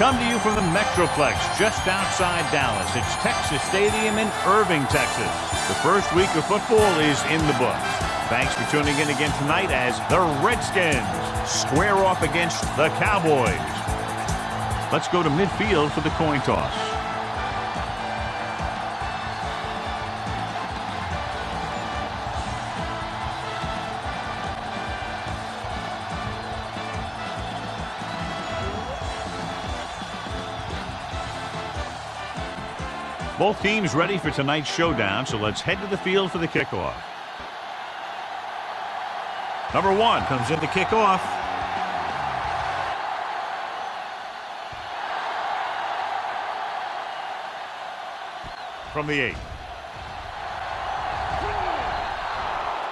come to you from the Metroplex just outside Dallas. It's Texas Stadium in Irving, Texas. The first week of football is in the books. Thanks for tuning in again tonight as the Redskins square off against the Cowboys. Let's go to midfield for the coin toss. Both teams ready for tonight's showdown, so let's head to the field for the kickoff. Number 1 comes in the kickoff. From the 8.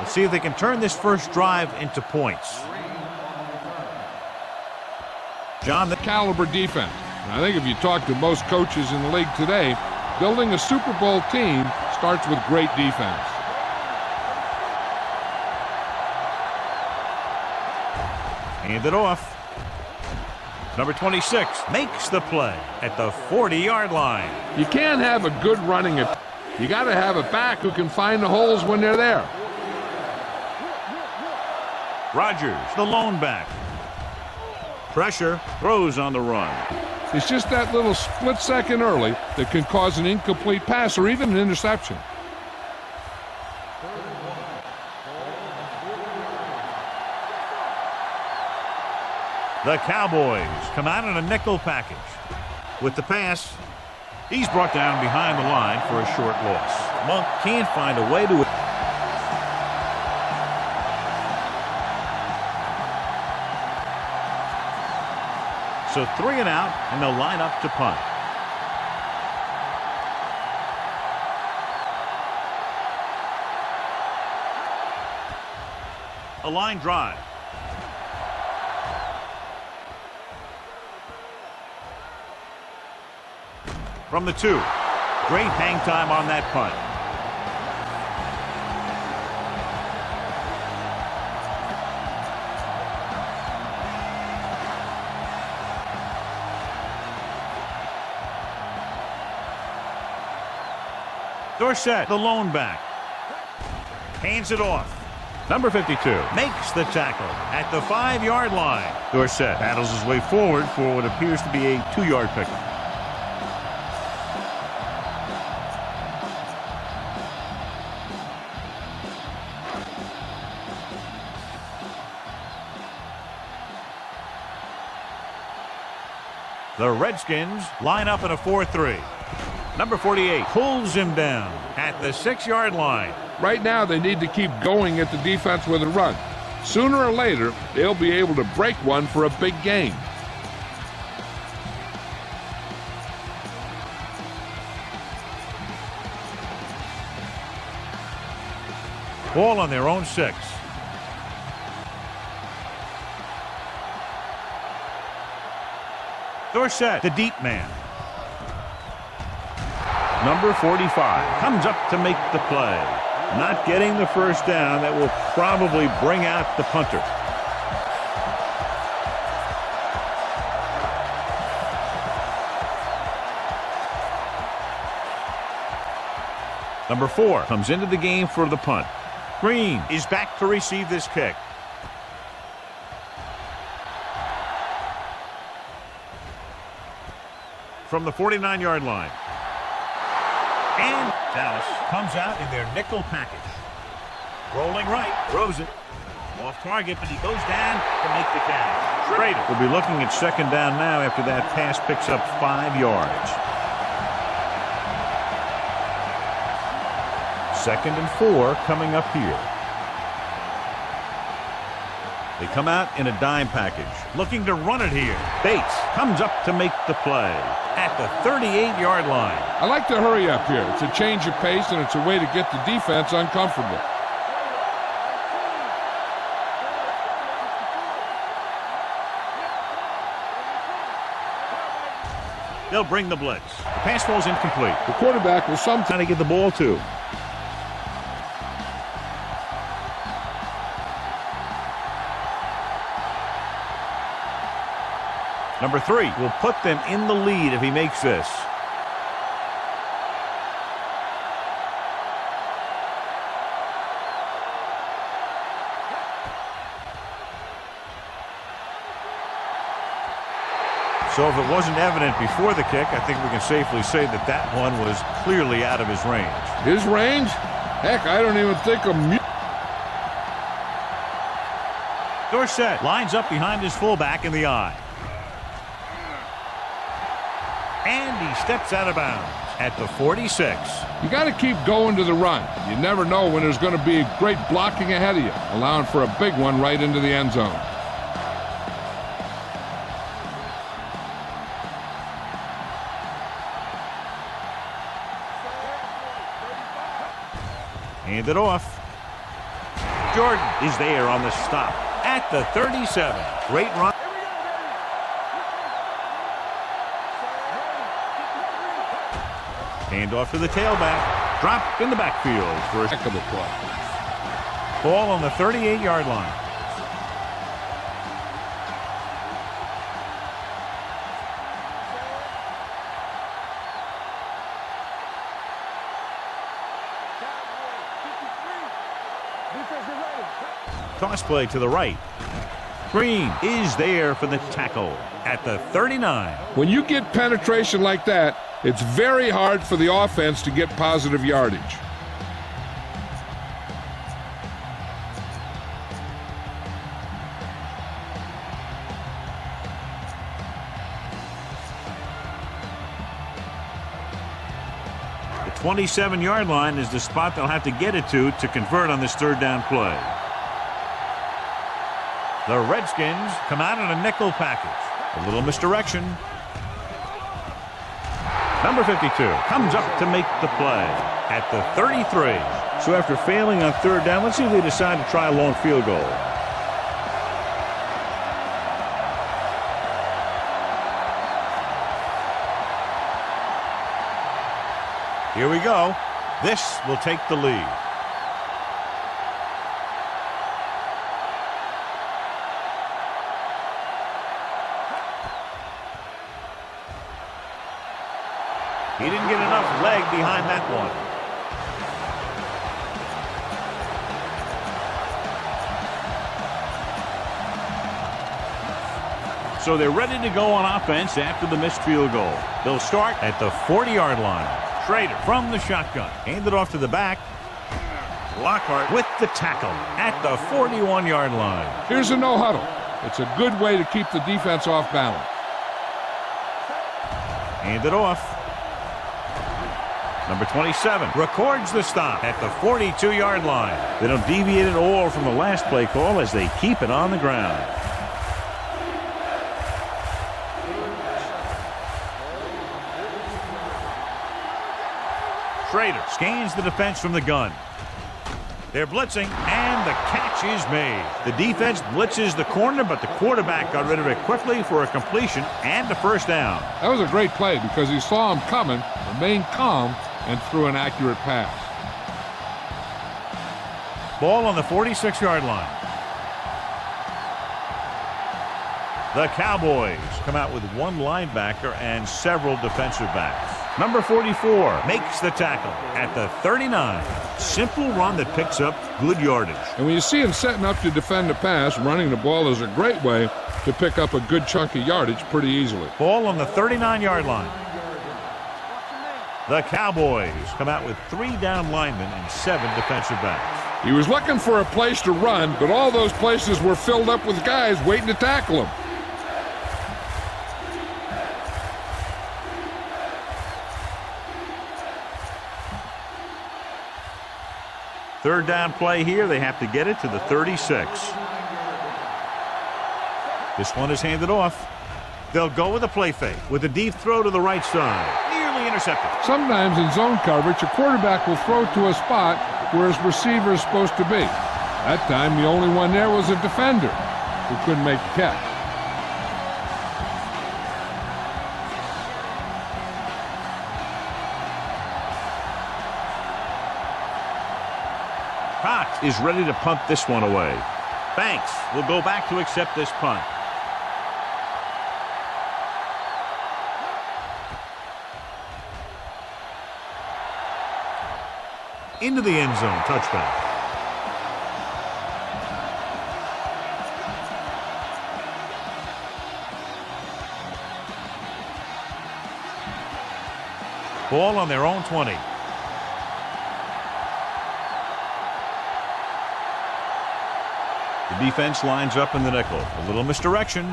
Let's see if they can turn this first drive into points. John, the caliber defense. I think if you talk to most coaches in the league today, building a Super Bowl team starts with great defense. Hand it off. Number 26 makes the play at the 40-yard line. You can't have a good running attack. You got to have a back who can find the holes when they're there. Rodgers, the lone back. Pressure, throws on the run. It's just that little split second early that can cause an incomplete pass or even an interception. The Cowboys come out in a nickel package. With the pass, he's brought down behind the line for a short loss. Monk can't find a way to... So 3 and out, and they'll line up to punt. A line drive. From the 2. Great hang time on that punt. Dorsett, the lone back. Hands it off. Number 52 makes the tackle at the 5-yard line. Dorsett battles his way forward for what appears to be a 2-yard pickup. The Redskins line up in a 4-3. Number 48 pulls him down at the 6-yard line. Right now, they need to keep going at the defense with a run. Sooner or later, they'll be able to break one for a big gain. Ball on their own 6. Dorsett, the deep man. Number 45 comes up to make the play. Not getting the first down. That will probably bring out the punter. Number 4 comes into the game for the punt. Green is back to receive this kick. From the 49-yard line. And Dallas comes out in their nickel package. Rolling right, throws it. Off target, but he goes down to make the catch. Schrader will be looking at second down now after that pass picks up 5 yards. 2nd and 4 coming up here. They come out in a dime package, looking to run it here. Bates comes up to make the play at the 38-yard line. I like to hurry up here. It's a change of pace, and it's a way to get the defense uncomfortable. They'll bring the blitz. The pass ball's incomplete. The quarterback will sometimes get the ball to. Number 3 will put them in the lead if he makes this. So if it wasn't evident before the kick, I think we can safely say that that one was clearly out of his range. His range? Heck, I don't even think of Dorsett lines up behind his fullback in the eye. And he steps out of bounds at the 46. You got to keep going to the run. You never know when there's going to be great blocking ahead of you, allowing for a big one right into the end zone. Hand it off. Jordan is there on the stop at the 37. Great run. Hand off to the tailback. Dropped in the backfield for a heck of a play. Ball on the 38-yard line. Toss play to the right. Green is there for the tackle at the 39. When you get penetration like that, it's very hard for the offense to get positive yardage. The 27-yard line is the spot they'll have to get it to convert on this third down play. The Redskins come out in a nickel package. A little misdirection. Number 52 comes up to make the play at the 33. So after failing on third down, let's see if they decide to try a long field goal. Here we go. This will take the lead. He didn't get enough leg behind that one. So they're ready to go on offense after the missed field goal. They'll start at the 40-yard line. Schrader from the shotgun. Hand it off to the back. Lockhart with the tackle at the 41-yard line. Here's a no huddle. It's a good way to keep the defense off balance. Hand it off. Number 27 records the stop at the 42-yard line. They don't deviate at all from the last play call as they keep it on the ground. Schrader scans the defense from the gun. They're blitzing, and the catch is made. The defense blitzes the corner, but the quarterback got rid of it quickly for a completion and a first down. That was a great play because he saw him coming, remained calm, and threw an accurate pass. Ball on the 46-yard line. The Cowboys come out with one linebacker and several defensive backs. Number 44 makes the tackle at the 39. Simple run that picks up good yardage. And when you see him setting up to defend the pass, running the ball is a great way to pick up a good chunk of yardage pretty easily. Ball on the 39-yard line. The Cowboys come out with 3 down linemen and 7 defensive backs. He was looking for a place to run, but all those places were filled up with guys waiting to tackle him. Third down play here. They have to get it to the 36. This one is handed off. They'll go with a play fake with a deep throw to the right side. Nearly intercepted. Sometimes in zone coverage, a quarterback will throw to a spot where his receiver is supposed to be. That time, the only one there was a defender who couldn't make the catch. Cox is ready to punt this one away. Banks will go back to accept this punt. into the end zone. Touchback. Ball on their own 20. The defense lines up in the nickel. A little misdirection.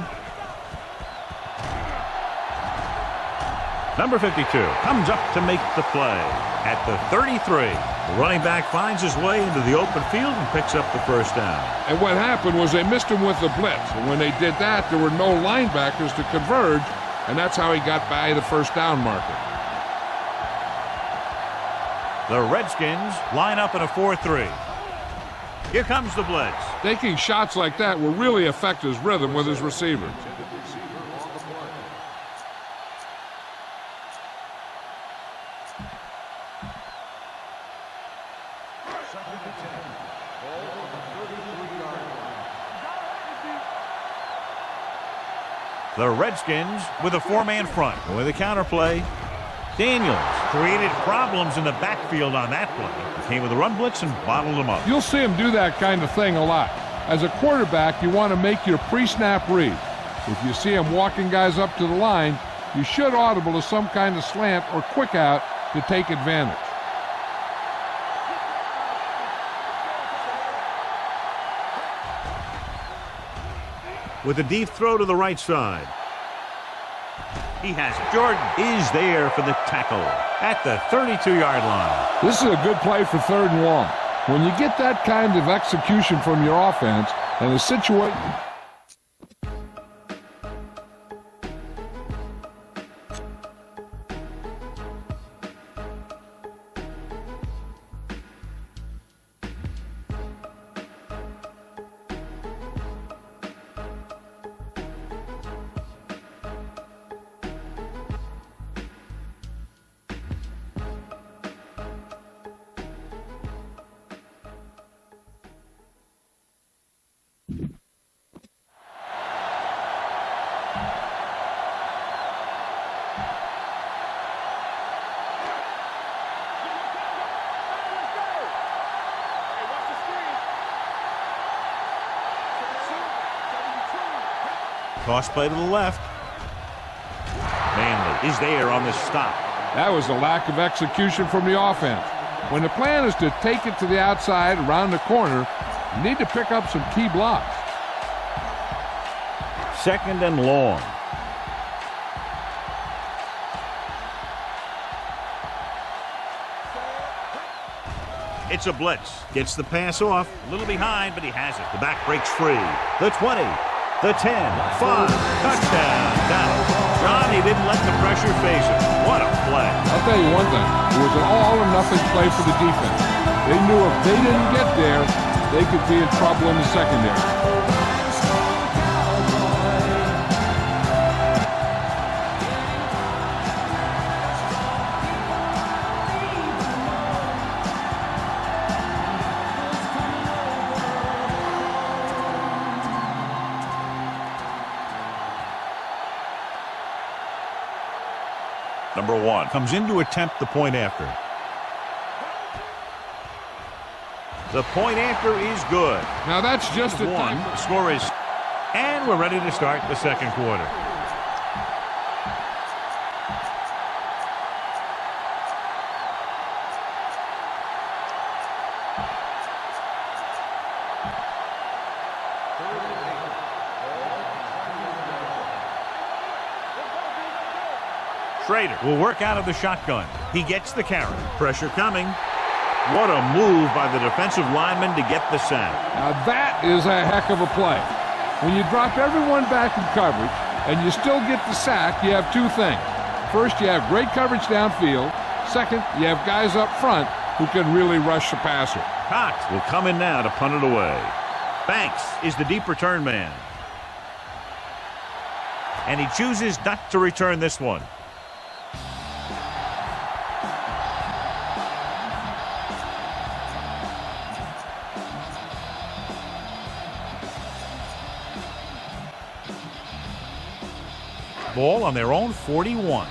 Number 52 comes up to make the play at the 33. The running back finds his way into the open field and picks up the first down. And what happened was they missed him with the blitz. And when they did that, there were no linebackers to converge, and that's how he got by the first down marker. The Redskins line up in a 4-3. Here comes the blitz. Taking shots like that will really affect his rhythm with his receivers. The Redskins with a four-man front. With a counterplay, Daniels created problems in the backfield on that play. He came with a run blitz and bottled them up. You'll see him do that kind of thing a lot. As a quarterback, you want to make your pre-snap read. If you see him walking guys up to the line, you should audible to some kind of slant or quick out to take advantage. With a deep throw to the right side. He has it. Jordan is there for the tackle at the 32-yard line. This is a good play for 3rd and long. When you get that kind of execution from your offense and the situation... Toss play to the left. Manley is there on the stop. That was a lack of execution from the offense. When the plan is to take it to the outside, around the corner, you need to pick up some key blocks. 2nd and long. It's a blitz. Gets the pass off. A little behind, but he has it. The back breaks free. The 20. The 10, 5, touchdown, Dallas. John, he didn't let the pressure phase him. What a play. I'll tell you one thing. It was an all-or-nothing play for the defense. They knew if they didn't get there, they could be in trouble in the secondary. Number 1 comes in to attempt the point after. The point after is good. Now that's just a one. The score is, and we're ready to start the second quarter. Schrader will work out of the shotgun. He gets the carry. Pressure coming. What a move by the defensive lineman to get the sack. Now that is a heck of a play. When you drop everyone back in coverage and you still get the sack, you have two things. First, you have great coverage downfield. Second, you have guys up front who can really rush the passer. Cox will come in now to punt it away. Banks is the deep return man. And he chooses not to return this one. Ball on their own 41.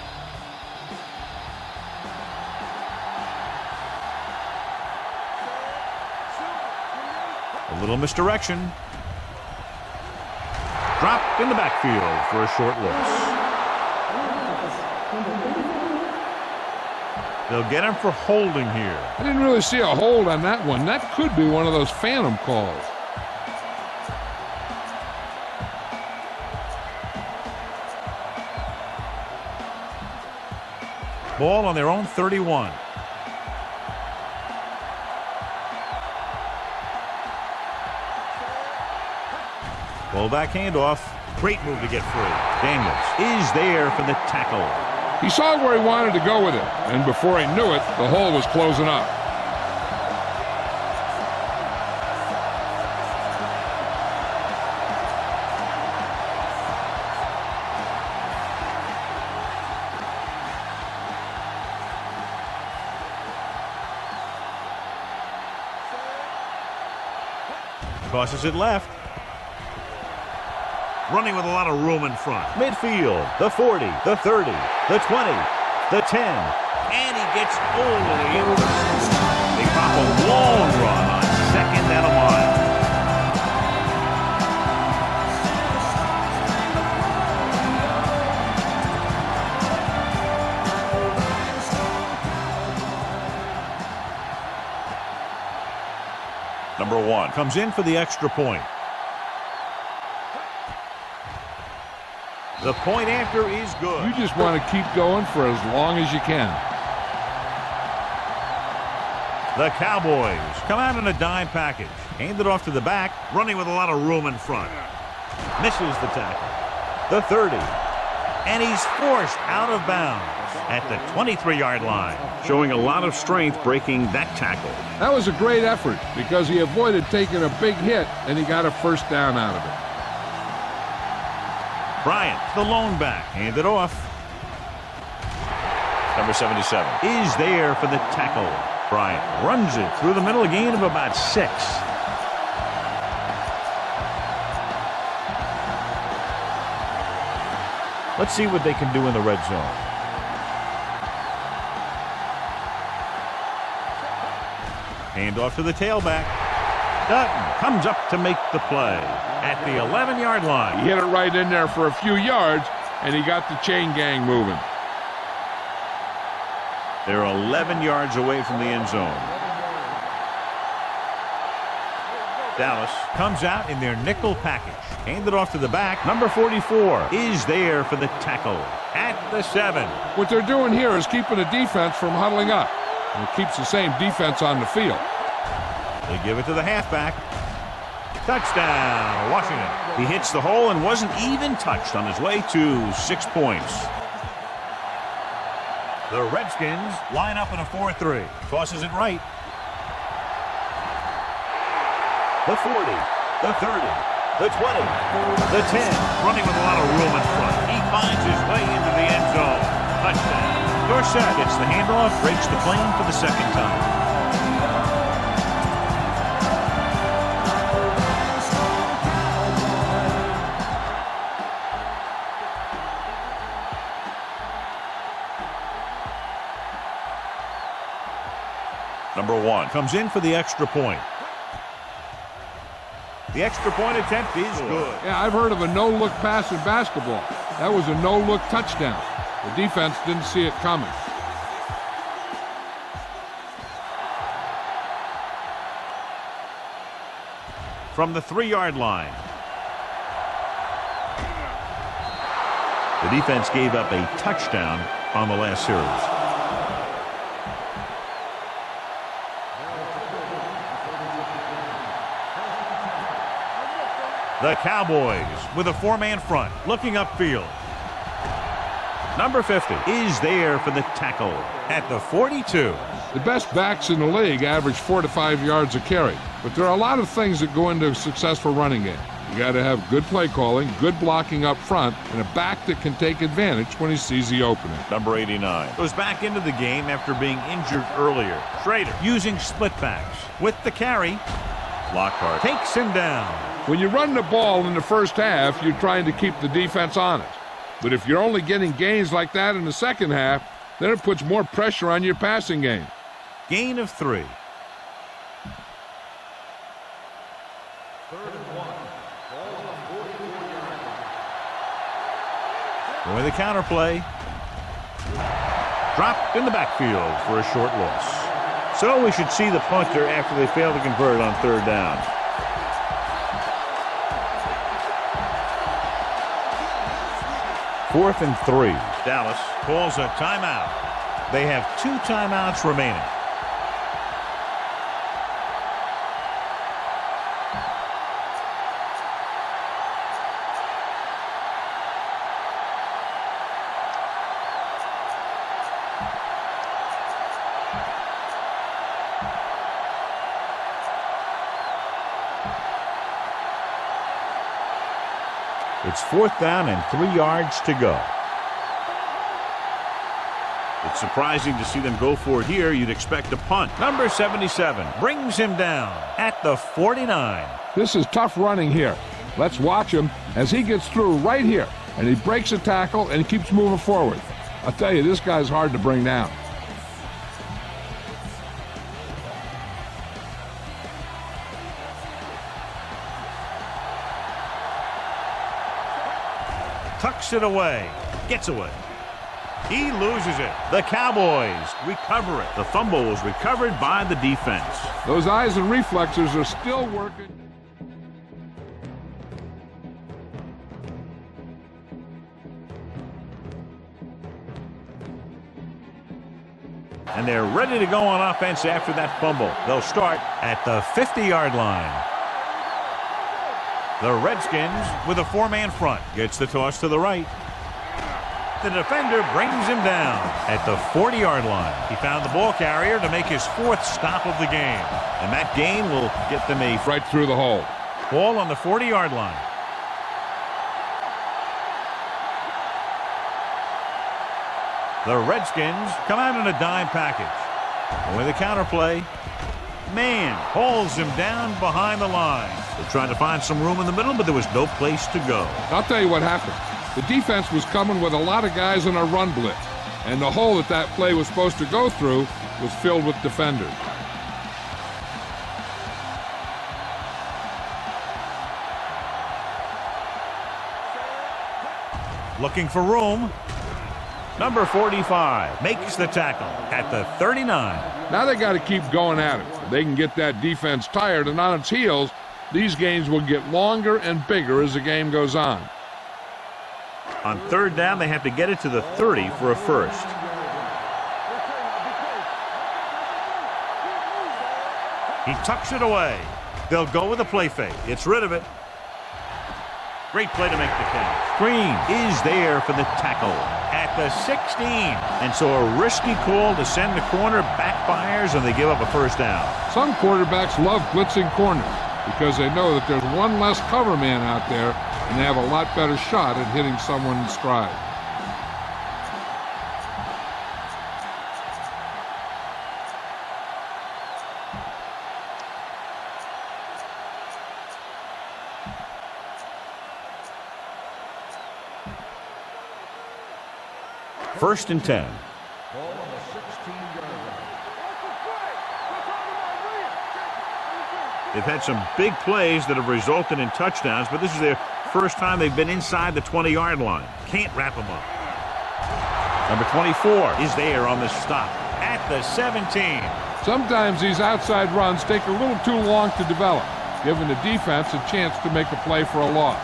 A little misdirection. Dropped in the backfield for a short loss. They'll get him for holding here. I didn't really see a hold on that one. That could be one of those phantom calls. Ball on their own 31. Fullback handoff. Great move to get free. Daniels is there for the tackle. He saw where he wanted to go with it, and before he knew it, the hole was closing up. Tosses it left. Running with a lot of room in front. Midfield, the 40, the 30, the 20, the 10. And he gets all the way in. They pop a long run on second and a mile. Number 1 comes in for the extra point. The point after is good. You just want to keep going for as long as you can. The Cowboys come out in a dime package. Hand it off to the back, running with a lot of room in front. Misses the tackle. The 30. And he's forced out of bounds at the 23-yard line. Showing a lot of strength breaking that tackle. That was a great effort because he avoided taking a big hit and he got a first down out of it. Bryant, the lone back, handed off. Number 77 is there for the tackle. Bryant runs it through the middle, a gain of about 6. Let's see what they can do in the red zone. Hand off to the tailback. Dutton comes up to make the play at the 11-yard line. He hit it right in there for a few yards, and he got the chain gang moving. They're 11 yards away from the end zone. Dallas comes out in their nickel package. Handed off to the back. Number 44 is there for the tackle at the 7. What they're doing here is keeping the defense from huddling up. And it keeps the same defense on the field. They give it to the halfback. Touchdown, Washington. He hits the hole and wasn't even touched on his way to 6 points. The Redskins line up in a 4-3. Tosses it right. The 40, the 30, the 20, the 10. Running with a lot of room in front. He finds his way into the end zone. Touchdown. Dorsett gets the handoff, breaks the plane for the second time. Number 1 comes in for the extra point. The extra point attempt is good. Yeah, I've heard of a no-look pass in basketball. That was a no-look touchdown. The defense didn't see it coming. From the 3-yard line. The defense gave up a touchdown on the last series. The Cowboys with a 4-man front looking upfield. Number 50 is there for the tackle at the 42. The best backs in the league average 4 to 5 yards a carry, but there are a lot of things that go into a successful running game. You got to have good play calling, good blocking up front, and a back that can take advantage when he sees the opening. Number 89 goes back into the game after being injured earlier. Schrader using split backs with the carry. Lockhart takes him down. When you run the ball in the first half, you're trying to keep the defense honest. But if you're only getting gains like that in the second half, then it puts more pressure on your passing game. Gain of 3. With the counter play. Dropped in the backfield for a short loss. So we should see the punter after they fail to convert on third down. Fourth and 3. Dallas calls a timeout. They have 2 timeouts remaining. It's 4th down and 3 yards to go. It's surprising to see them go for it here. You'd expect a punt. Number 77 brings him down at the 49. This is tough running here. Let's watch him as he gets through right here. And he breaks a tackle and he keeps moving forward. I'll tell you, this guy's hard to bring down. Tucks it away. Gets away. He loses it. The Cowboys recover it. The fumble was recovered by the defense. Those eyes and reflexes are still working. And they're ready to go on offense after that fumble. They'll start at the 50-yard line. The Redskins with a 4-man front. Gets the toss to the right. The defender brings him down at the 40-yard line. He found the ball carrier to make his 4th stop of the game. And that gain will get them a right through the hole. Ball on the 40-yard line. The Redskins come out in a dime package. And with a counter play, man hauls him down behind the line. They're trying to find some room in the middle, but there was no place to go. I'll tell you what happened. The defense was coming with a lot of guys in a run blitz, and the hole that play was supposed to go through was filled with defenders. Looking for room. Number 45 makes the tackle at the 39. Now they got to keep going at it. If they can get that defense tired and on its heels, these games will get longer and bigger as the game goes on. On third down, they have to get it to the 30 for a first. He tucks it away. They'll go with a play fake. Gets rid of it. Great play to make the catch. Green is there for the tackle at the 16. And so a risky call to send the corner backfires, and they give up a first down. Some quarterbacks love blitzing corners because they know that there's one less cover man out there, and they have a lot better shot at hitting someone in stride. First and 10. They've had some big plays that have resulted in touchdowns, but this is their first time they've been inside the 20-yard line. Can't wrap them up. Number 24 is there on the stop at the 17. Sometimes these outside runs take a little too long to develop, giving the defense a chance to make a play for a loss.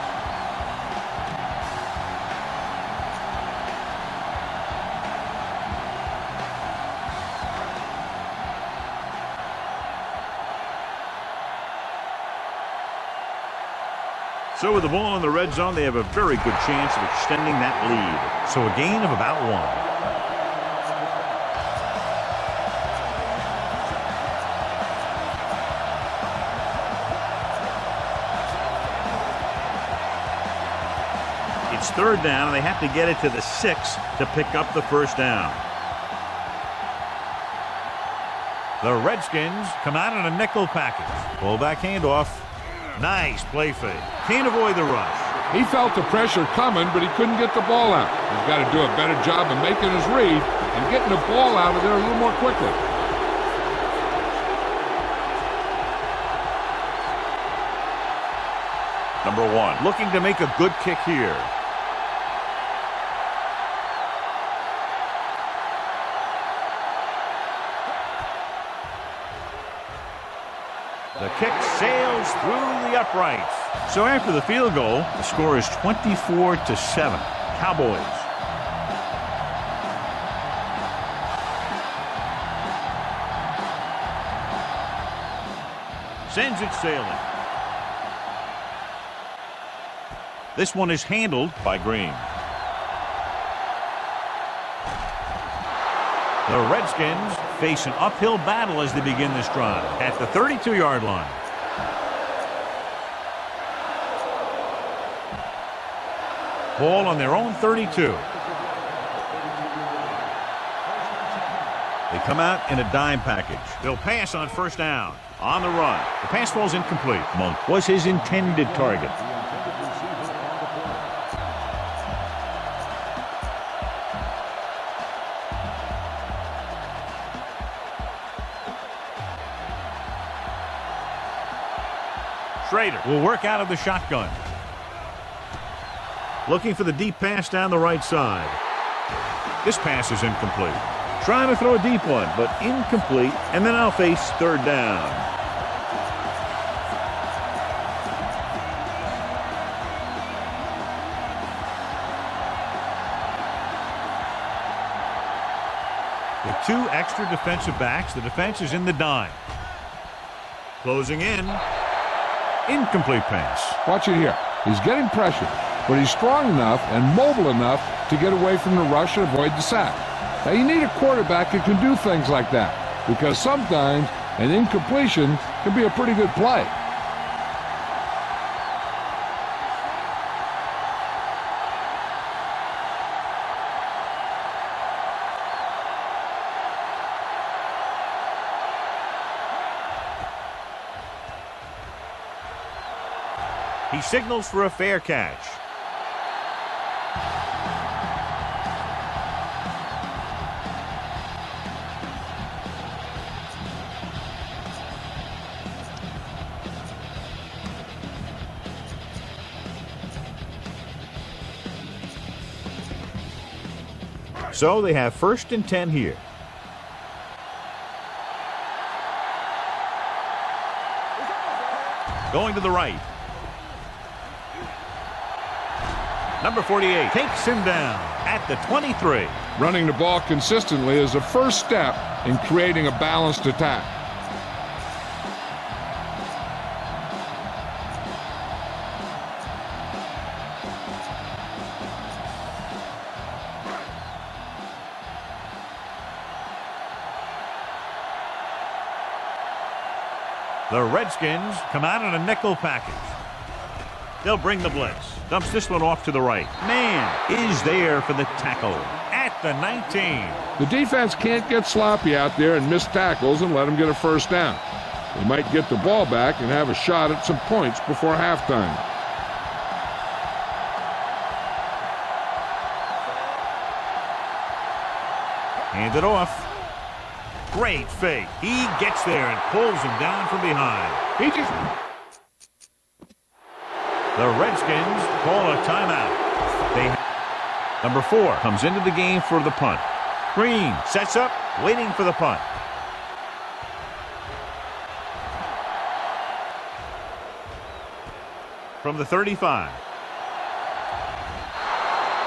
So with the ball in the red zone, they have a very good chance of extending that lead. So a gain of about 1. It's third down, and they have to get it to the 6 to pick up the first down. The Redskins come out in a nickel package. Fullback handoff. Nice play fake. Can't avoid the rush. He felt the pressure coming, but he couldn't get the ball out. He's got to do a better job of making his read and getting the ball out of there a little more quickly. Number 1 looking to make a good kick here. The kick sails through the uprights. So after the field goal, the score is 24-7. Cowboys. Sends it sailing. This one is handled by Green. The Redskins face an uphill battle as they begin this drive at the 32-yard line. Ball on their own 32. They come out in a dime package. They'll pass on first down. On the run. The pass falls incomplete. Monk was his intended target. Schrader will work out of the shotgun. Looking for the deep pass down the right side. This pass is incomplete. Trying to throw a deep one, but incomplete, and then I'll face third down. With 2 extra defensive backs, the defense is in the dime. Closing in. Incomplete pass. Watch it here. He's getting pressure, but he's strong enough and mobile enough to get away from the rush and avoid the sack. Now, you need a quarterback who can do things like that, because sometimes an incompletion can be a pretty good play. He signals for a fair catch. So they have 1st and 10 here. Going to the right. Number 48 takes him down at the 23. Running the ball consistently is the first step in creating a balanced attack. The Redskins come out in a nickel package. They'll bring the blitz. Dumps this one off to the right. Man is there for the tackle at the 19. The defense can't get sloppy out there and miss tackles and let them get a first down. They might get the ball back and have a shot at some points before halftime. Hand it off. Great fake. He gets there and pulls him down from behind. The Redskins call a timeout. Number 4 comes into the game for the punt. Green sets up, waiting for the punt. From the 35.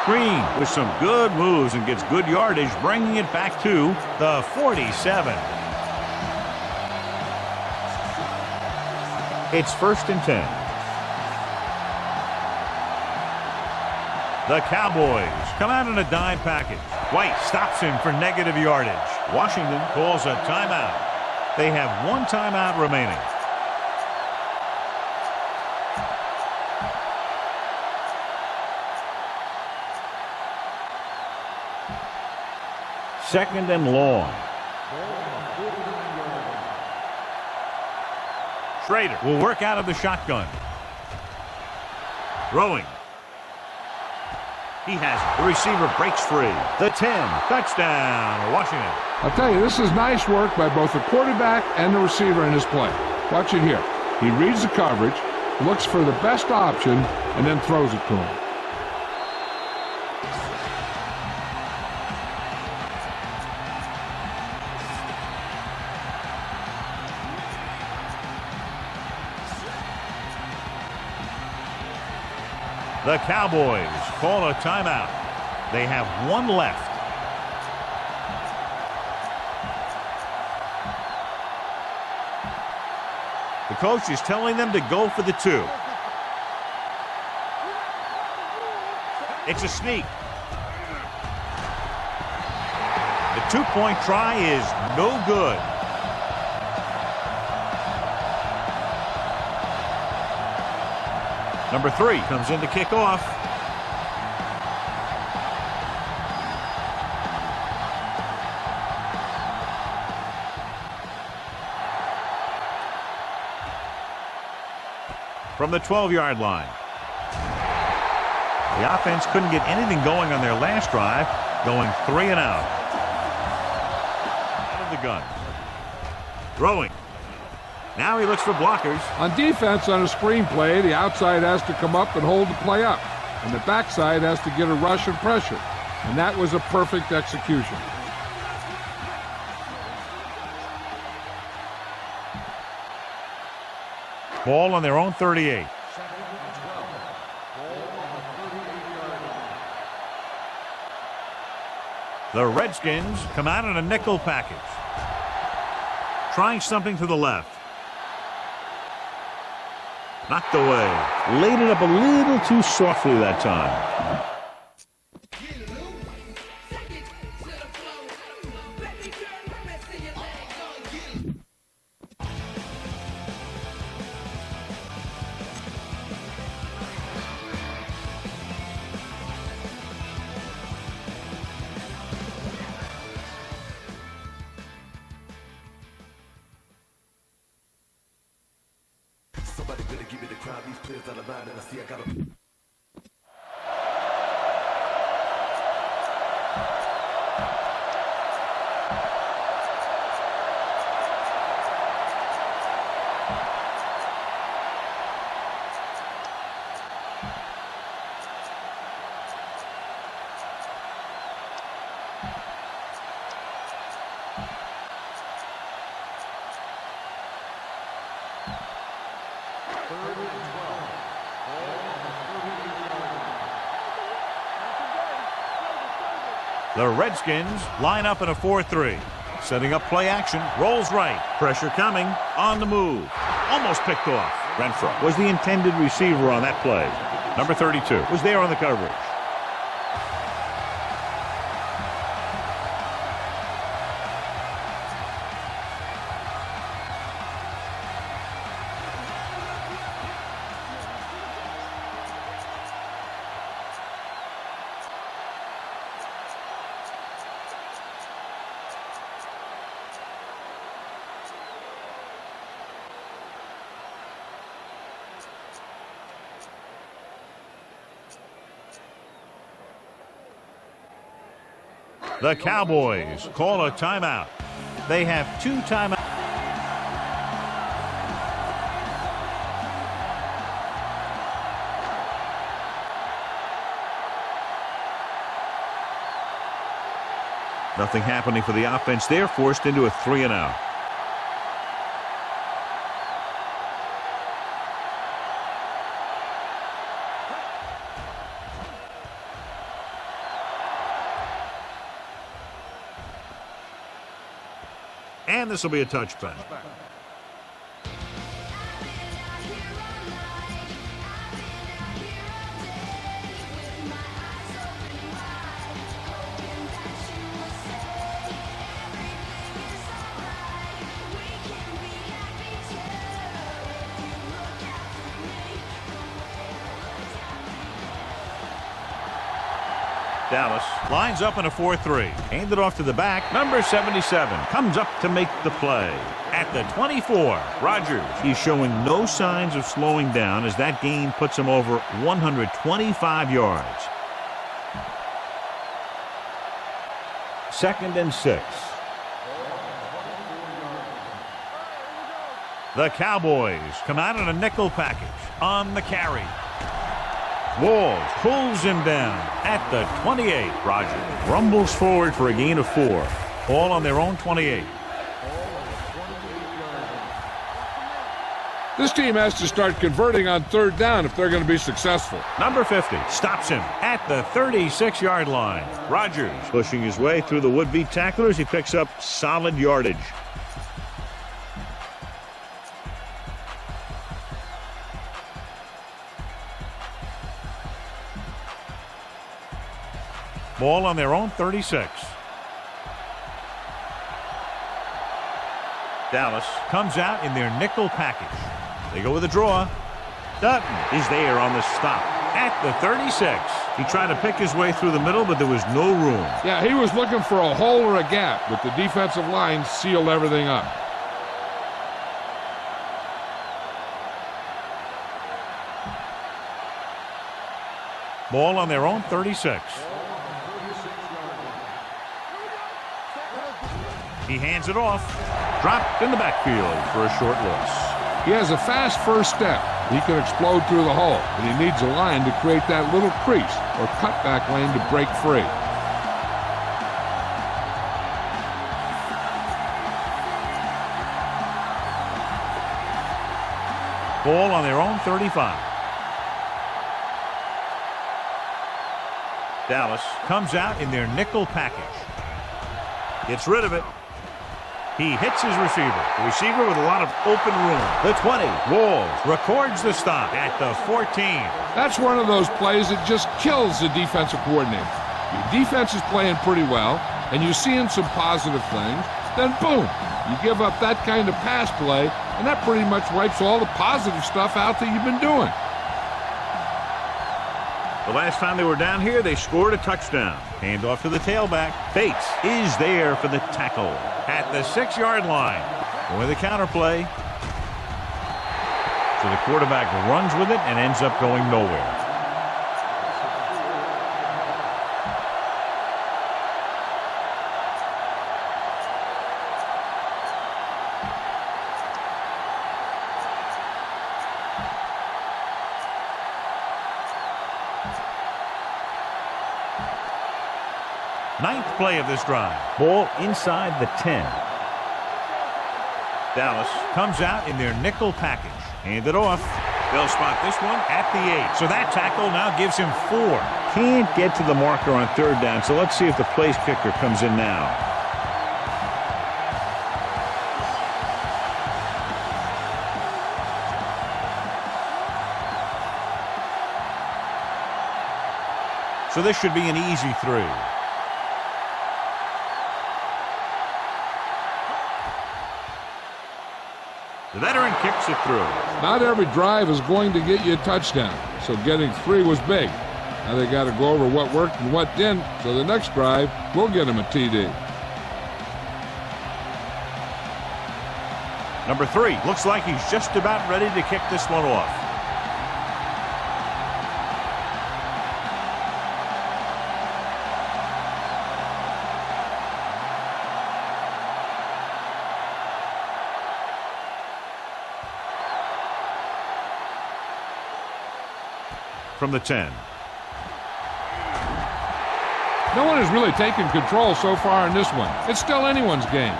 Green with some good moves and gets good yardage, bringing it back to the 47. It's 1st and 10. The Cowboys come out in a dime package. White stops him for negative yardage. Washington calls a timeout. They have 1 timeout remaining. Second and long. Schrader will work out of the shotgun. Throwing. He has it. The receiver breaks free. The 10. Touchdown, Washington. I'll tell you, this is nice work by both the quarterback and the receiver in his play. Watch it here. He reads the coverage, looks for the best option, and then throws it to him. The Cowboys call a timeout. They have one left. The coach is telling them to go for the 2. It's a sneak. The 2-point try is no good. Number 3 comes in to kick off. From the 12-yard line. The offense couldn't get anything going on their last drive, going 3 and out. Out of the gun. Throwing. Now he looks for blockers. On defense, on a screen play, the outside has to come up and hold the play up, and the backside has to get a rush and pressure, and that was a perfect execution. Ball on their own 38. The Redskins come out in a nickel package. Trying something to the left. Knocked away. Laid it up a little too softly that time. Somebody better give me the crowd. These players out of line, and I see I got a... The Redskins line up in a 4-3. Setting up play action. Rolls right. Pressure coming. On the move. Almost picked off. Renfro was the intended receiver on that play. Number 32 was there on the coverage. The Cowboys call a timeout. They have 2 timeouts. Nothing happening for the offense. They're forced into a 3 and out. And this will be a touchback. Dallas lines up in a 4-3. Handed off to the back. Number 77 comes up to make the play. At the 24, Rodgers. He's showing no signs of slowing down as that gain puts him over 125 yards. 2nd and 6. The Cowboys come out in a nickel package on the carry. Walls pulls him down at the 28. Rogers rumbles forward for a gain of 4. All on their own 28. This team has to start converting on third down if they're going to be successful. Number 50 stops him at the 36-yard line. Rogers pushing his way through the would-be tacklers. He picks up solid yardage. Ball on their own 36. Dallas comes out in their nickel package. They go with a draw. Dutton is there on the stop at the 36. He tried to pick his way through the middle, but there was no room. Yeah, he was looking for a hole or a gap, but the defensive line sealed everything up. Ball on their own 36. He hands it off. Dropped in the backfield for a short loss. He has a fast first step. He can explode through the hole, but he needs a line to create that little crease or cutback lane to break free. Ball on their own 35. Dallas comes out in their nickel package. Gets rid of it. He hits his receiver. The receiver with a lot of open room. The 20. Walls records the stop at the 14. That's one of those plays that just kills the defensive coordinator. Your defense is playing pretty well, and you're seeing some positive things. Then boom, you give up that kind of pass play, and that pretty much wipes all the positive stuff out that you've been doing. The last time they were down here, they scored a touchdown. Hand off to the tailback. Bates is there for the tackle at the 6-yard line. With a counter play. So the quarterback runs with it and ends up going nowhere. Ninth play of this drive. Ball inside the 10. Dallas comes out in their nickel package. Hand it off. They'll spot this one at the 8. So that tackle now gives him 4. Can't get to the marker on third down, so let's see if the place kicker comes in now. So this should be an easy 3. The veteran kicks it through. Not every drive is going to get you a touchdown, so getting 3 was big. Now they got to go over what worked and what didn't, so the next drive will get him a TD. Number 3 looks like he's just about ready to kick this one off. From the 10. No one has really taken control so far in this one. It's still anyone's game.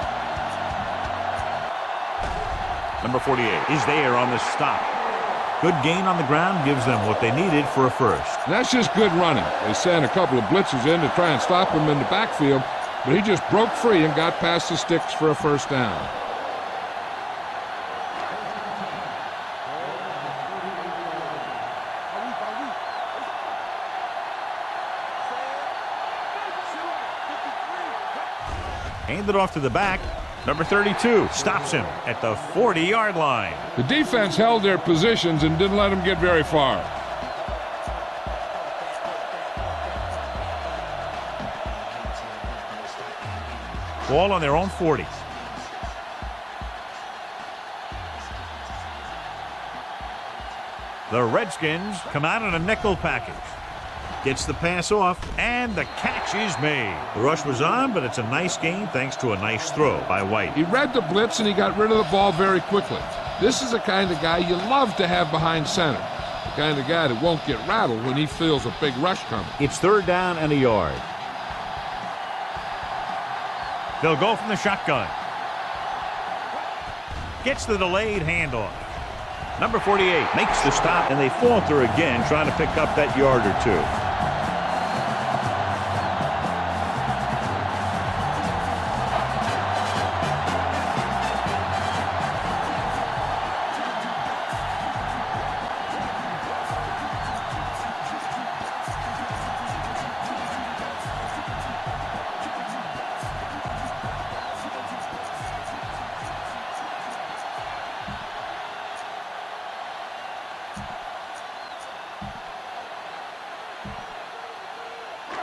Number 48 is there on the stop. Good gain on the ground gives them what they needed for a first. That's just good running. They sent a couple of blitzes in to try and stop him in the backfield, but he just broke free and got past the sticks for a first down. Handed off to the back. Number 32 stops him at the 40-yard line. The defense held their positions and didn't let him get very far. Ball on their own 40. The Redskins come out in a nickel package. Gets the pass off, and the catch is made. The rush was on, but it's a nice gain thanks to a nice throw by White. He read the blitz, and he got rid of the ball very quickly. This is the kind of guy you love to have behind center. The kind of guy that won't get rattled when he feels a big rush coming. It's 3rd down and a yard. They'll go from the shotgun. Gets the delayed handoff. Number 48 makes the stop, and they falter again, trying to pick up that yard or two.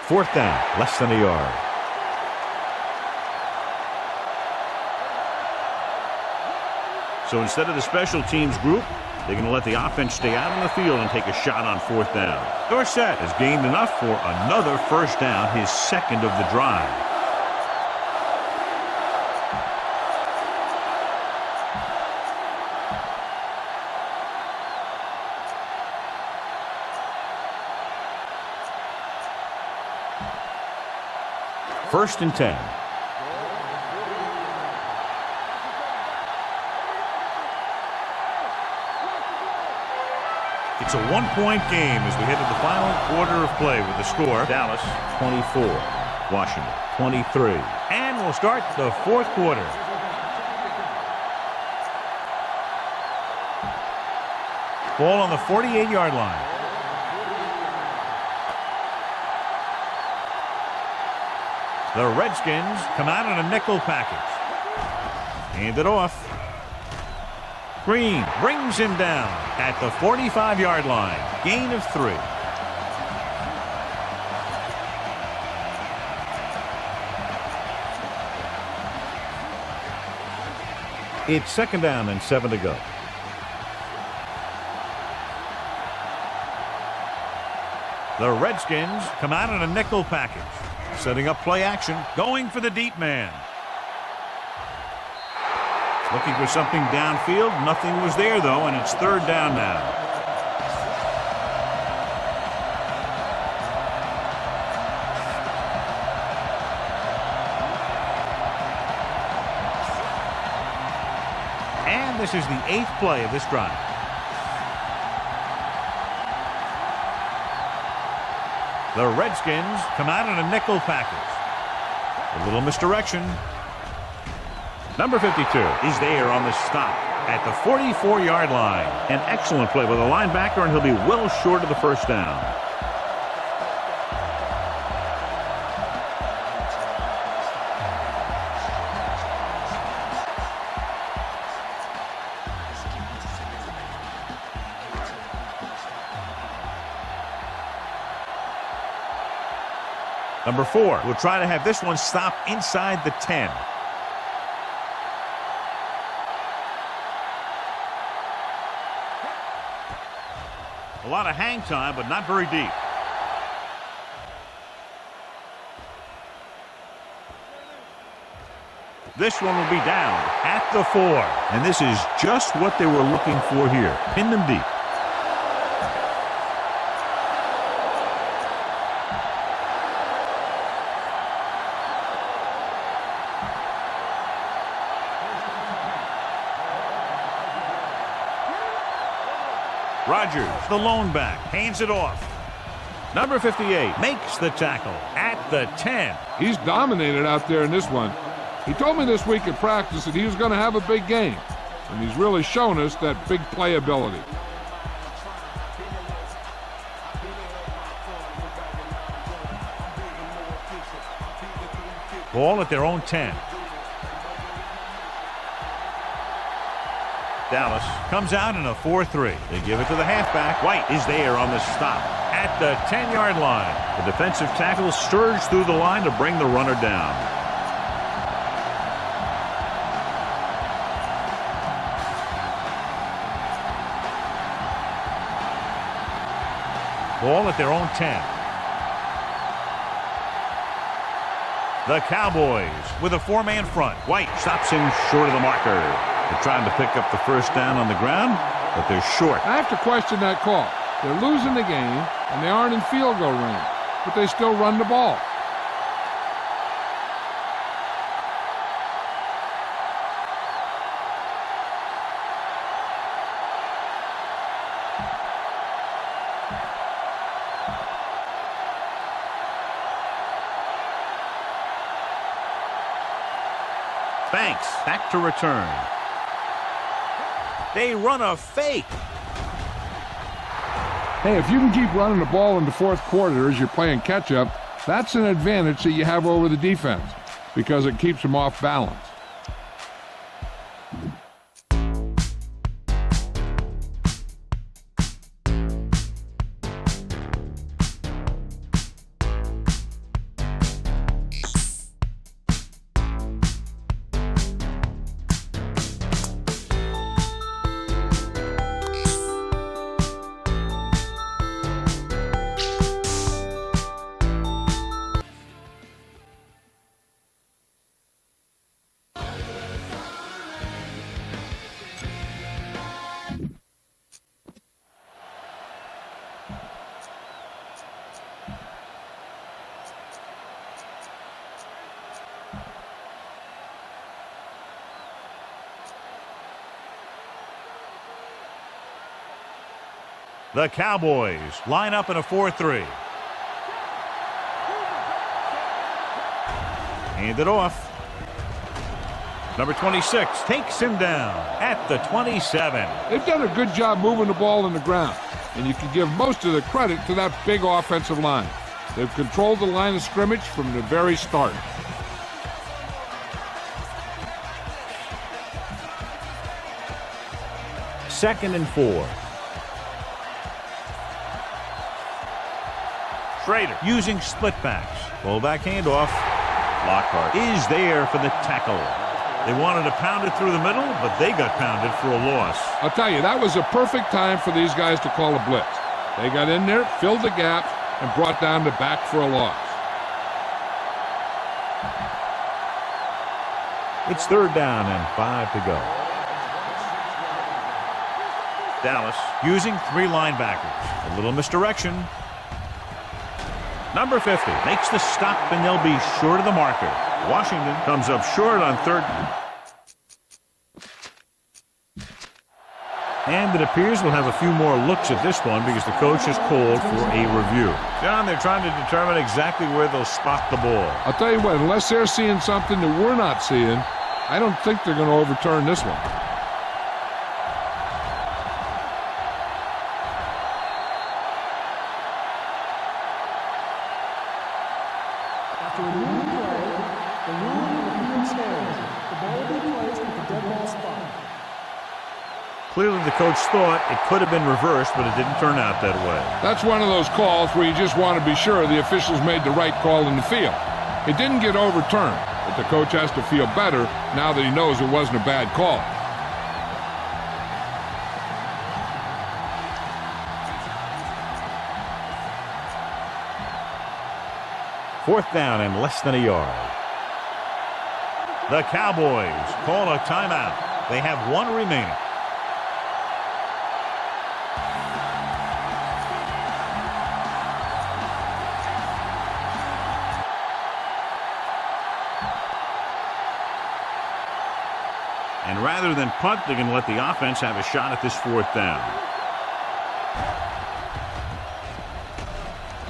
Fourth down, less than a yard. So instead of the special teams group, they're going to let the offense stay out on the field and take a shot on 4th down. Dorsett has gained enough for another first down, his 2nd of the drive. First and 10. It's a one-point game as we head to the final quarter of play with the score. Dallas 24, Washington 23. And we'll start the 4th quarter. Ball on the 48-yard line. The Redskins come out in a nickel package. Hand it off. Green brings him down at the 45-yard line. Gain of 3. It's 2nd down and 7 to go. The Redskins come out in a nickel package. Setting up play action, going for the deep man. Looking for something downfield. Nothing was there, though, and it's 3rd down now. And this is the 8th play of this drive. The Redskins come out in a nickel package. A little misdirection. Number 52 is there on the stop at the 44-yard line. An excellent play with a linebacker, and he'll be well short of the first down. Number 4 will try to have this one stop inside the 10. A lot of hang time, but not very deep. This one will be down at the 4. And this is just what they were looking for here. Pin them deep. Rodgers, the lone back, hands it off. Number 58 makes the tackle at the 10. He's dominated out there in this one. He told me this week at practice that he was going to have a big game, and he's really shown us that big playability. Ball at their own 10. Dallas comes out in a 4-3. They give it to the halfback. White is there on the stop at the 10-yard line. The defensive tackle surged through the line to bring the runner down. Ball at their own 10. The Cowboys with a 4-man front. White stops him short of the marker. They're trying to pick up the first down on the ground, but they're short. I have to question that call. They're losing the game, and they aren't in field goal range, but they still run the ball. Banks back to return. They run a fake. Hey, if you can keep running the ball in the fourth quarter as you're playing catch-up, that's an advantage that you have over the defense because it keeps them off balance. The Cowboys line up in a 4-3. Hand it off. Number 26 takes him down at the 27. They've done a good job moving the ball in the ground, and you can give most of the credit to that big offensive line. They've controlled the line of scrimmage from the very start. Second and 4. Schrader using split backs. Fullback handoff. Lockhart is there for the tackle. They wanted to pound it through the middle, but they got pounded for a loss. I'll tell you, that was a perfect time for these guys to call a blitz. They got in there, filled the gap, and brought down the back for a loss. It's third down and 5 to go. Dallas using 3 linebackers. A little misdirection. Number 50 makes the stop, and they'll be short of the marker. Washington comes up short on third. And it appears we'll have a few more looks at this one because the coach has called for a review. John, they're trying to determine exactly where they'll spot the ball. I'll tell you what, unless they're seeing something that we're not seeing, I don't think they're going to overturn this one. After a new play, the rule on the field stands. The ball will be placed at the dead ball spot. Clearly the coach thought it could have been reversed, but it didn't turn out that way. That's one of those calls where you just want to be sure the officials made the right call in the field. It didn't get overturned, but the coach has to feel better now that he knows it wasn't a bad call. Fourth down and less than a yard. The Cowboys call a timeout. They have 1 remaining. And rather than punt, they're going to let the offense have a shot at this fourth down.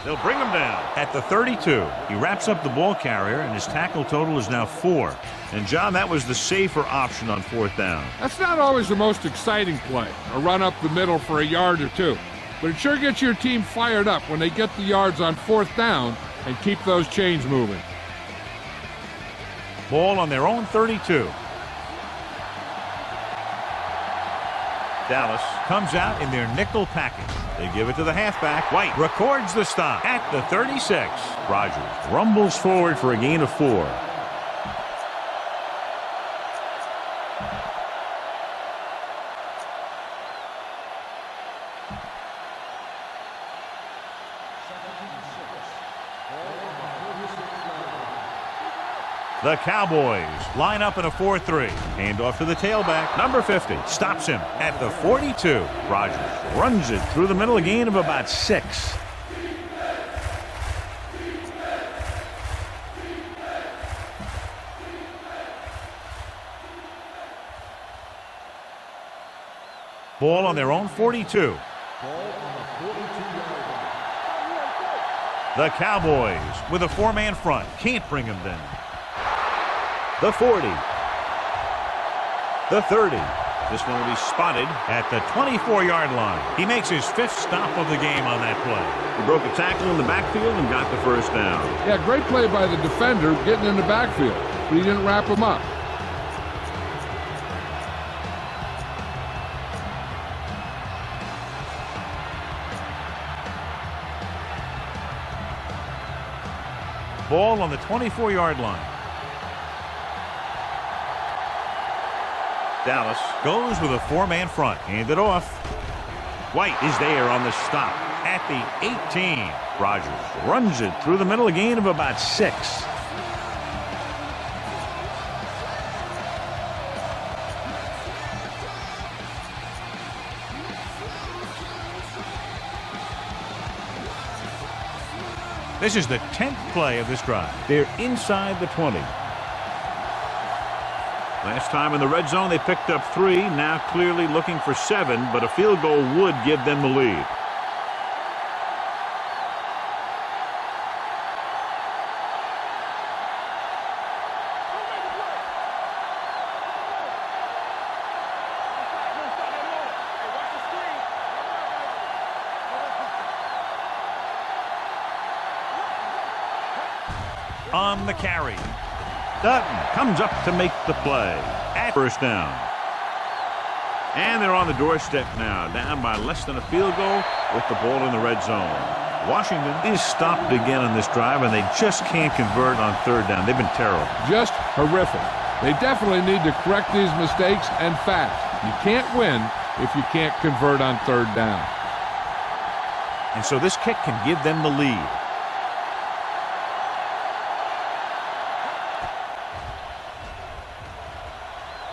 They'll bring him down at the 32. He wraps up the ball carrier, and his tackle total is now 4. And, John, that was the safer option on fourth down. That's not always the most exciting play, a run up the middle for a yard or 2. But it sure gets your team fired up when they get the yards on fourth down and keep those chains moving. Ball on their own 32. Dallas comes out in their nickel package. They give it to the halfback. White records the stop at the 36. Rogers rumbles forward for a gain of 4. The Cowboys line up in a 4-3. Handoff to the tailback. Number 50 stops him at the 42. Rogers runs it through the middle, a gain of about 6. Ball on their own 42. The Cowboys with a 4-man front. Can't bring him down. The 40. The 30. This one will be spotted at the 24-yard line. He makes his 5th stop of the game on that play. He broke a tackle in the backfield and got the first down. Yeah, great play by the defender getting in the backfield, but he didn't wrap him up. Ball on the 24-yard line. Dallas goes with a 4-man front. Handed off. White is there on the stop at the 18. Rogers runs it through the middle, a gain of about 6. This is the 10th play of this drive. They're inside the 20. Last time in the red zone, they picked up 3. Now clearly looking for 7, but a field goal would give them the lead. On the carry. Dutton comes up to make the play at first down. And they're on the doorstep now, down by less than a field goal with the ball in the red zone. Washington is stopped again on this drive, and they just can't convert on 3rd down. They've been terrible. Just horrific. They definitely need to correct these mistakes and fast. You can't win if you can't convert on 3rd down. And so this kick can give them the lead.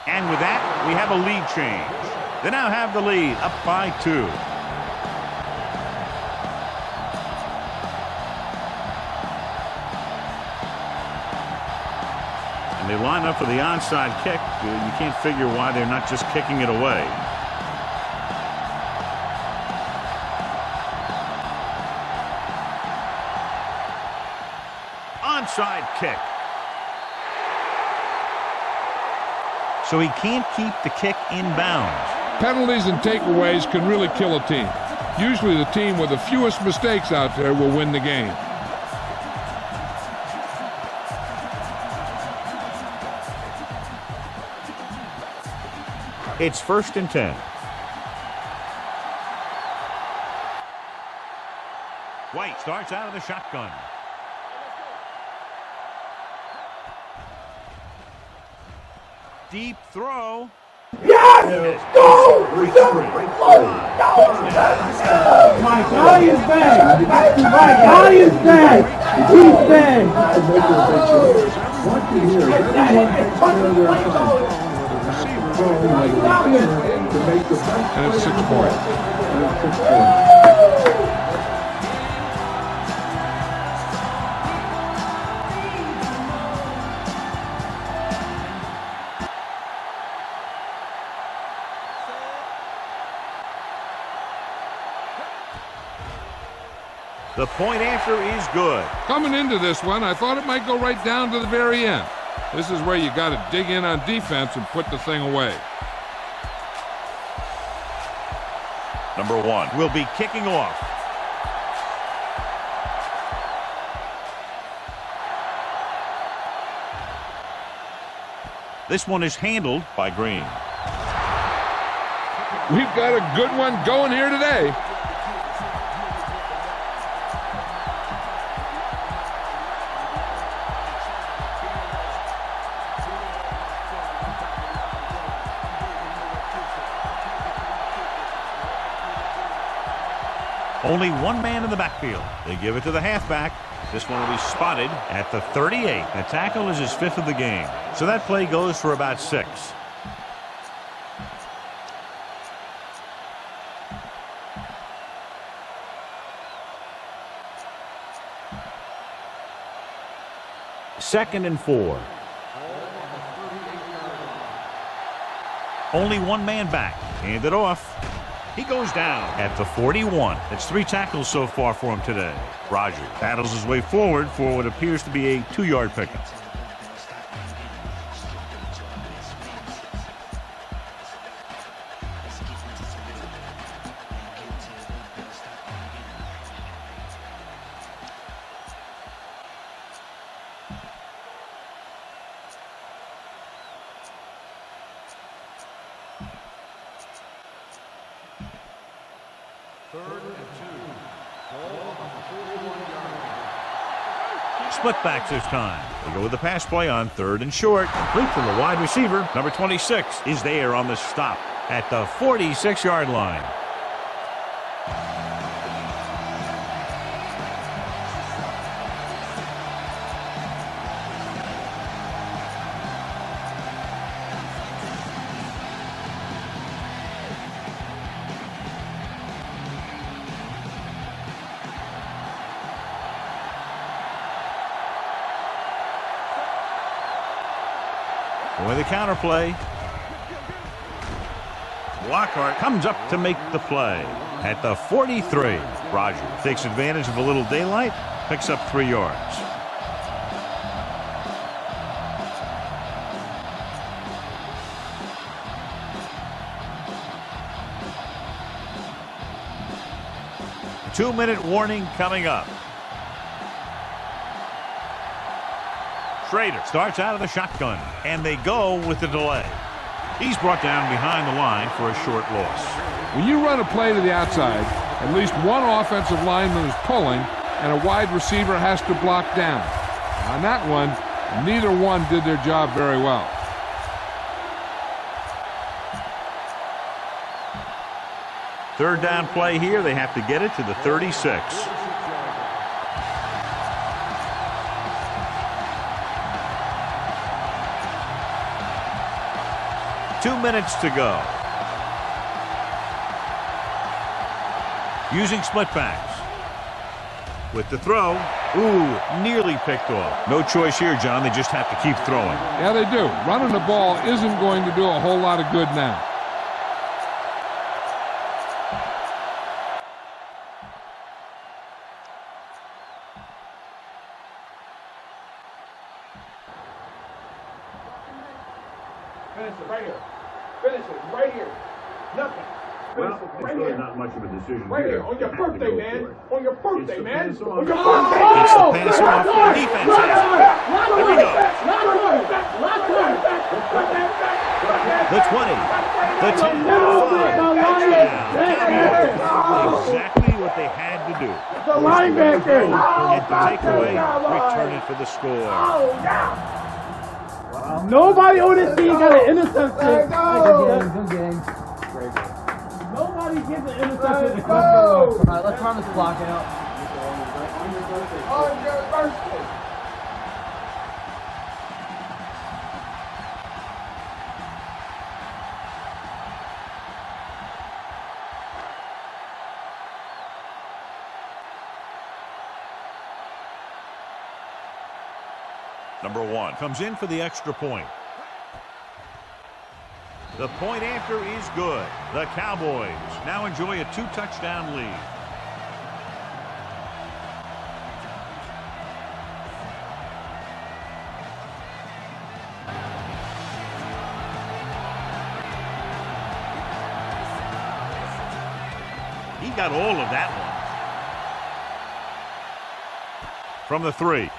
And with that, we have a lead change. They now have the lead, up by 2. And they line up for the onside kick. You can't figure why they're not just kicking it away. Onside kick. So he can't keep the kick in bounds. Penalties and takeaways can really kill a team. Usually the team with the fewest mistakes out there will win the game. It's 1st and 10. White starts out of the shotgun. Deep throw. Yes! Go! My guy is back! My guy is back! He's back! And it's 6 points. The point after is good. Coming into this one, I thought it might go right down to the very end. This is where you got to dig in on defense and put the thing away. Number 1 will be kicking off. This one is handled by Green. We've got a good one going here today. Only one man in the backfield. They give it to the halfback. This one will be spotted at the 38. The tackle is his 5th of the game. So that play goes for about 6. Second and 4. Only one man back. Hand it off. He goes down at the 41. That's 3 tackles so far for him today. Rogers battles his way forward for what appears to be a 2-yard pickup. Split backs this time. They go with the pass play on 3rd and short. Complete to the wide receiver. Number 26 is there on the stop at the 46-yard line. With a counter play. Lockhart comes up to make the play at the 43. Rogers takes advantage of a little daylight, picks up 3 yards. A 2-minute warning coming up. Schrader starts out of the shotgun, and they go with the delay. He's brought down behind the line for a short loss. When you run a play to the outside, at least one offensive lineman is pulling, and a wide receiver has to block down. On that one, neither one did their job very well. Third down play here. They have to get it to the 36. Two minutes to go. Using split backs. With the throw. Ooh, nearly picked off. No choice here, John. They just have to keep throwing. Yeah, they do. Running the ball isn't going to do a whole lot of good now. Finish it right here. Finish it right here. Nothing. Finish it right here. Not much of a decision. Right here. On your birthday, man. On your birthday, man. It's the On your pass birthday. It's the pass off. The defense has it. There we go. The 20. The 10. Exactly what they had to do. The linebacker. And to take away, return it for the score. Nobody on this team got an interception. Good game. Nobody gets an interception. All right, let's run this block out. On your birthday. Number 1 comes in for the extra point. The point after is good. The Cowboys now enjoy a 2-touchdown lead. He got all of that one. From the 3.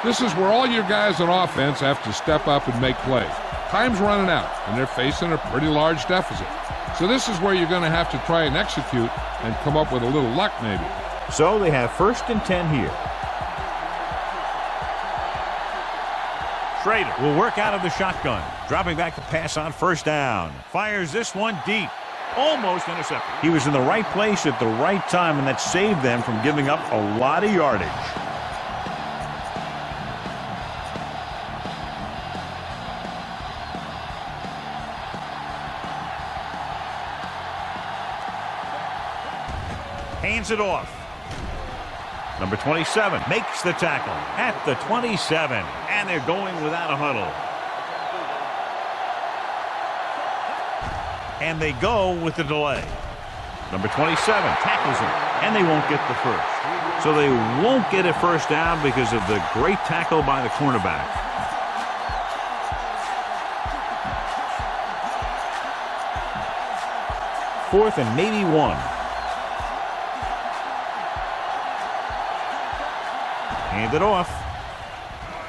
This is where all your guys on offense have to step up and make plays. Time's running out, and they're facing a pretty large deficit. So this is where you're going to have to try and execute and come up with a little luck maybe. So they have 1st and 10 here. Schrader will work out of the shotgun. Dropping back to pass on 1st down. Fires this one deep. Almost intercepted. He was in the right place at the right time, and that saved them from giving up a lot of yardage. Hands it off. Number 27 makes the tackle at the 27, and they're going without a huddle. And they go with the delay. Number 27 tackles him, and they won't get the first. So they won't get a first down because of the great tackle by the cornerback. Fourth and maybe 1. Hand it off.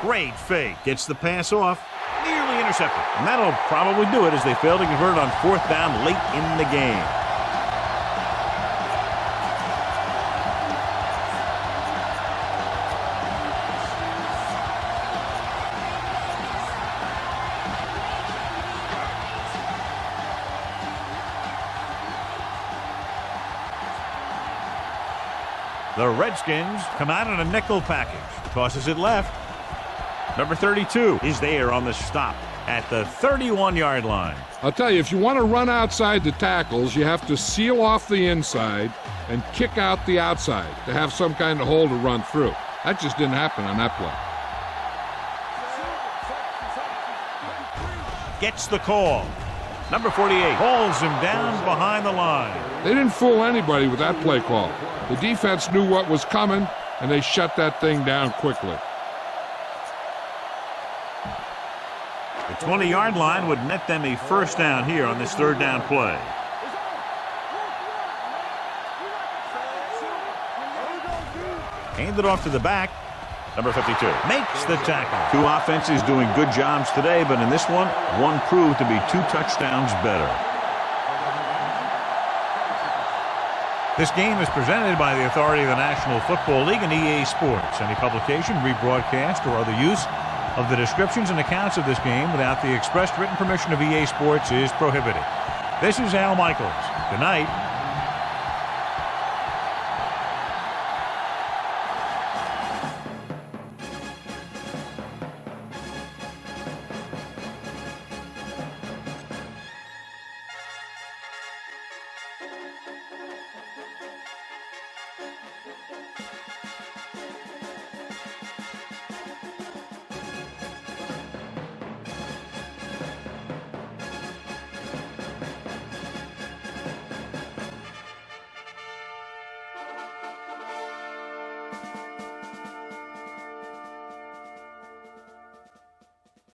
Great fake. Gets the pass off. Nearly intercepted. And that'll probably do it as they fail to convert on 4th down late in the game. The Redskins come out in a nickel package. Tosses it left. Number 32 is there on the stop at the 31-yard line. I'll tell you, if you want to run outside the tackles, you have to seal off the inside and kick out the outside to have some kind of hole to run through. That just didn't happen on that play. Gets the call. Number 48 hauls him down behind the line. They didn't fool anybody with that play call. The defense knew what was coming, and they shut that thing down quickly. The 20-yard line would net them a first down here on this 3rd down play. Hand it off to the back. Number 52 makes the tackle. 2 offenses doing good jobs today, but in this one proved to be 2 touchdowns better. This game is presented by the authority of the National Football League and EA Sports. Any publication, rebroadcast, or other use of the descriptions and accounts of this game without the expressed written permission of EA Sports is prohibited. This is Al Michaels. Good night.